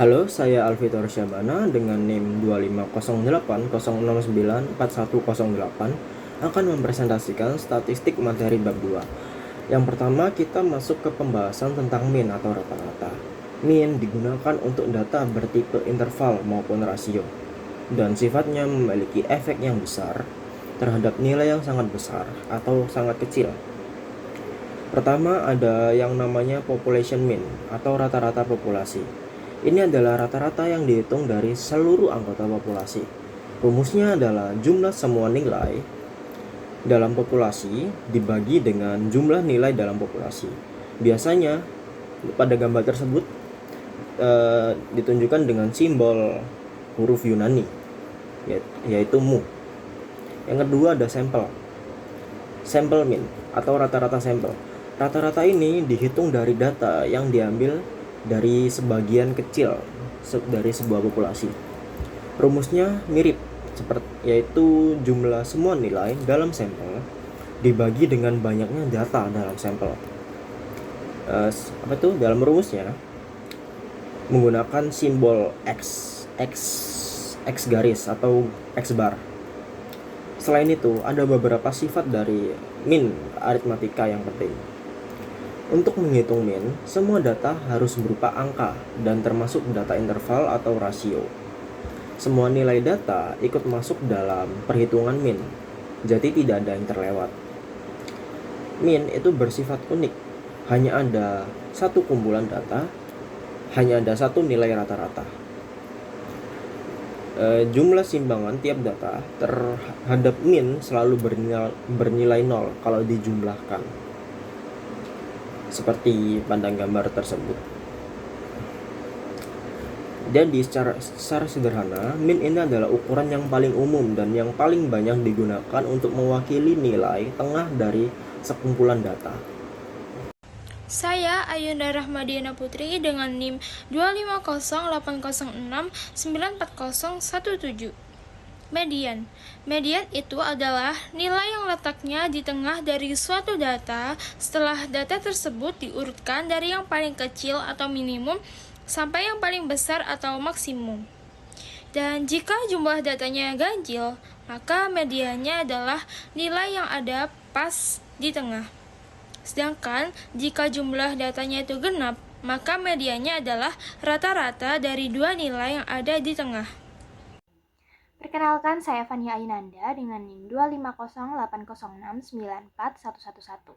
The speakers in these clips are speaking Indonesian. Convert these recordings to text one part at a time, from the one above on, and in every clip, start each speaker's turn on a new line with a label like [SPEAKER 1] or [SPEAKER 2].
[SPEAKER 1] Halo, saya Alvitor Syabana dengan NIM 250806941108 akan mempresentasikan statistik materi bab 2. Yang pertama, kita masuk ke pembahasan tentang mean atau rata-rata. Mean digunakan untuk data bertipe interval maupun rasio, dan sifatnya memiliki efek yang besar terhadap nilai yang sangat besar atau sangat kecil. Pertama, ada yang namanya population mean atau rata-rata populasi. Ini adalah rata-rata yang dihitung dari seluruh anggota populasi. Rumusnya adalah jumlah semua nilai dalam populasi dibagi dengan jumlah nilai dalam populasi. Biasanya pada gambar tersebut ditunjukkan dengan simbol huruf Yunani, yaitu mu. Yang kedua ada sampel mean atau rata-rata sampel. Rata-rata ini dihitung dari data yang diambil dari sebagian kecil dari sebuah populasi. Rumusnya mirip, yaitu jumlah semua nilai dalam sampel dibagi dengan banyaknya data dalam sampel. Dalam rumusnya menggunakan simbol X garis atau X bar. Selain itu, ada beberapa sifat dari mean aritmatika yang penting. Untuk menghitung mean, semua data harus berupa angka dan termasuk data interval atau rasio. Semua nilai data ikut masuk dalam perhitungan mean, jadi tidak ada yang terlewat. Mean itu bersifat unik, hanya ada satu kumpulan data, hanya ada satu nilai rata-rata. Jumlah simbangan tiap data terhadap mean selalu bernilai 0 kalau dijumlahkan, seperti pada gambar tersebut. Jadi secara sederhana, mean ini adalah ukuran yang paling umum dan yang paling banyak digunakan untuk mewakili nilai tengah dari sekumpulan data.
[SPEAKER 2] Saya Ayunda Rahmadiana Putri dengan NIM 25080694017. Median. Median itu adalah nilai yang letaknya di tengah dari suatu data setelah data tersebut diurutkan dari yang paling kecil atau minimum sampai yang paling besar atau maksimum. Dan jika jumlah datanya ganjil, maka mediannya adalah nilai yang ada pas di tengah. Sedangkan jika jumlah datanya itu genap, maka mediannya adalah rata-rata dari dua nilai yang ada di tengah.
[SPEAKER 3] Perkenalkan, saya Fania Ainanda dengan NIM 25080694111.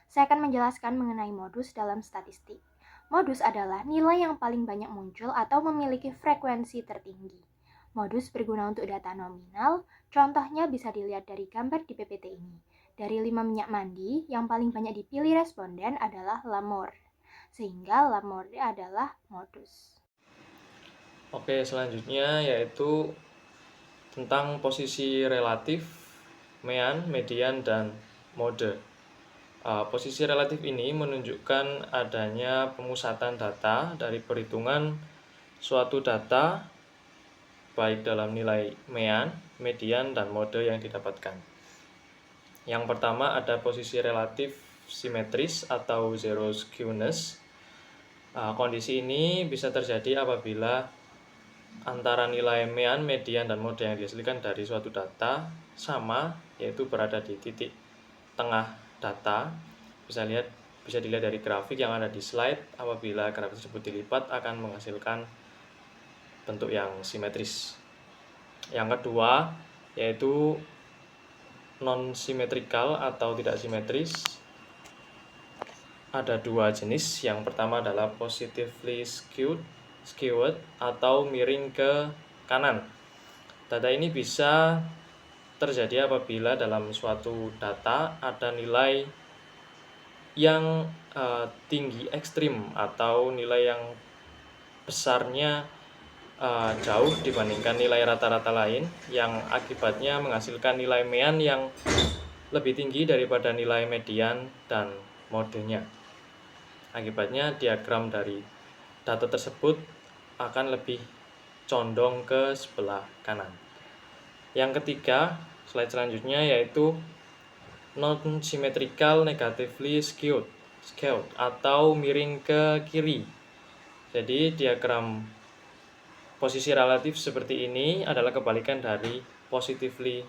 [SPEAKER 3] Saya akan menjelaskan mengenai modus dalam statistik. Modus adalah nilai yang paling banyak muncul atau memiliki frekuensi tertinggi. Modus berguna untuk data nominal, contohnya bisa dilihat dari gambar di PPT ini. Dari 5 minyak mandi, yang paling banyak dipilih responden adalah Lamor, sehingga Lamor adalah modus.
[SPEAKER 4] Oke, selanjutnya yaitu tentang posisi relatif, mean, median, dan mode. Posisi relatif ini menunjukkan adanya pemusatan data dari perhitungan suatu data baik dalam nilai mean, median, dan mode yang didapatkan. Yang pertama ada posisi relatif simetris atau zero skewness. Kondisi ini bisa terjadi apabila antara nilai mean, median, dan mode yang dihasilkan dari suatu data sama, yaitu berada di titik tengah data. Bisa dilihat dari grafik yang ada di slide. Apabila grafik tersebut dilipat akan menghasilkan bentuk yang simetris. Yang kedua yaitu non-symmetrical atau tidak simetris. Ada dua jenis. Yang pertama adalah positively skewed atau miring ke kanan. Data ini bisa terjadi apabila dalam suatu data ada nilai yang tinggi ekstrim atau nilai yang besarnya jauh dibandingkan nilai rata-rata lain, yang akibatnya menghasilkan nilai mean yang lebih tinggi daripada nilai median dan modenya. Akibatnya diagram dari data tersebut akan lebih condong ke sebelah kanan. Yang ketiga, slide selanjutnya yaitu non-symmetrical negatively skewed atau miring ke kiri. Jadi diagram Posisi relatif seperti ini adalah kebalikan dari positively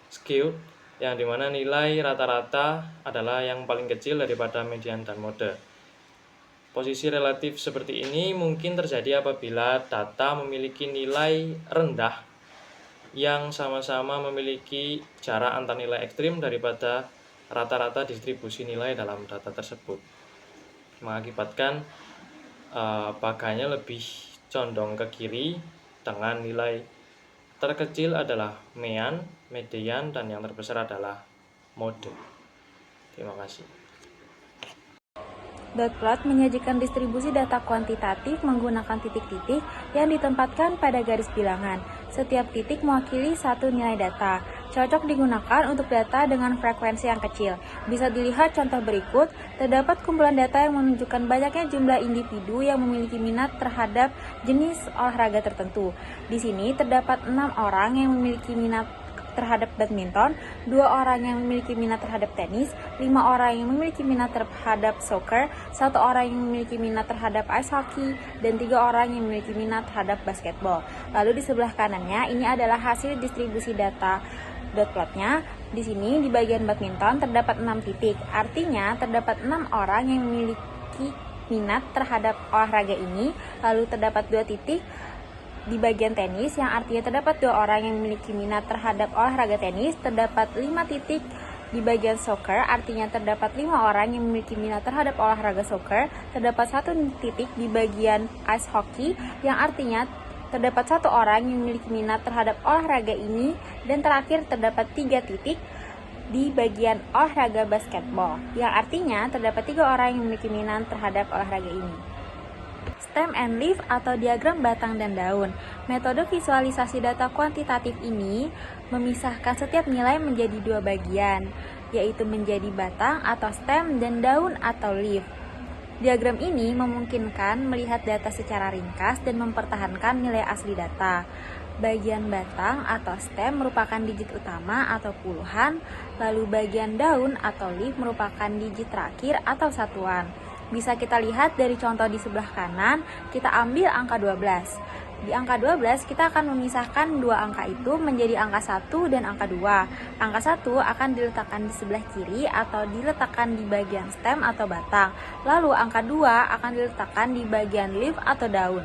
[SPEAKER 4] skewed, yang dimana nilai rata-rata adalah yang paling kecil daripada median dan mode. Posisi relatif seperti ini mungkin terjadi apabila data memiliki nilai rendah yang sama-sama memiliki jarak antar nilai ekstrim daripada rata-rata distribusi nilai dalam data tersebut, mengakibatkan baganya lebih condong ke kiri dengan nilai terkecil adalah mean, median, dan yang terbesar adalah mode. Terima kasih.
[SPEAKER 5] Dot plot menyajikan distribusi data kuantitatif menggunakan titik-titik yang ditempatkan pada garis bilangan. Setiap titik mewakili satu nilai data. Cocok digunakan untuk data dengan frekuensi yang kecil. Bisa dilihat contoh berikut. Terdapat kumpulan data yang menunjukkan banyaknya jumlah individu yang memiliki minat terhadap jenis olahraga tertentu. Di sini terdapat 6 orang yang memiliki minat terhadap badminton, 2 orang yang memiliki minat terhadap tenis, 5 orang yang memiliki minat terhadap soccer, 1 orang yang memiliki minat terhadap ice hockey, dan 3 orang yang memiliki minat terhadap basketball. Lalu di sebelah kanannya ini adalah hasil distribusi data dot plotnya. Di sini di bagian badminton terdapat 6 titik, artinya terdapat 6 orang yang memiliki minat terhadap olahraga ini. Lalu terdapat 2 titik di bagian tenis, yang artinya terdapat 2 orang yang memiliki minat terhadap olahraga tenis. Terdapat 5 titik di bagian soccer, artinya terdapat 5 orang yang memiliki minat terhadap olahraga soccer. Terdapat 1 titik di bagian ice hockey, yang artinya terdapat 1 orang yang memiliki minat terhadap olahraga ini. Dan terakhir terdapat 3 titik di bagian olahraga basketball, yang artinya terdapat 3 orang yang memiliki minat terhadap olahraga ini. Stem and leaf atau diagram batang dan daun. Metode visualisasi data kuantitatif ini memisahkan setiap nilai menjadi 2 bagian, yaitu menjadi batang atau stem dan daun atau leaf. Diagram ini memungkinkan melihat data secara ringkas dan mempertahankan nilai asli data. Bagian batang atau stem merupakan digit utama atau puluhan, lalu bagian daun atau leaf merupakan digit terakhir atau satuan. Bisa kita lihat dari contoh di sebelah kanan, kita ambil angka 12. Di angka 12 kita akan memisahkan 2 angka itu menjadi angka 1 dan angka 2. Angka 1 akan diletakkan di sebelah kiri atau diletakkan di bagian stem atau batang. Lalu angka 2 akan diletakkan di bagian leaf atau daun.